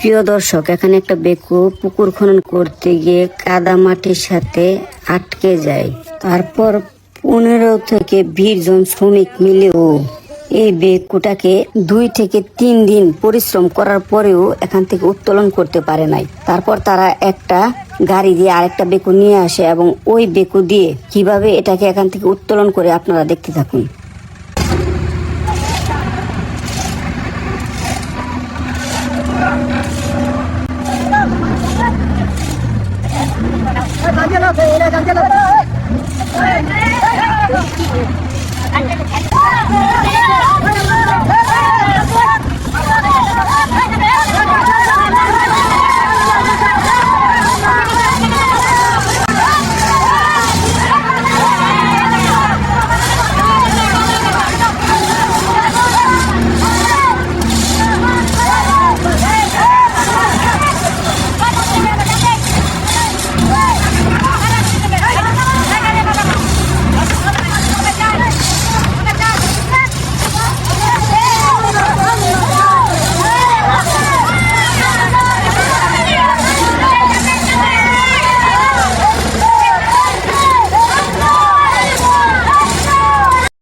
প্রিয় দর্শক, এখানে একটা বেকু পুকুর খনন করতে গিয়ে কাদা মাটির সাথে আটকে যায়। তারপর 15 থেকে 20 জন শ্রমিক মিলেও এই বেকুটাকে 2 থেকে 3 দিন পরিশ্রম করার পরেও এখান থেকে উত্তোলন করতে পারে নাই। তারপর তারা একটা গাড়ি দিয়ে আরেকটা বেকু নিয়ে আসে এবং ওই বেকু দিয়ে কিভাবে এটাকে এখান থেকে উত্তোলন করে আপনারা দেখতে থাকুন।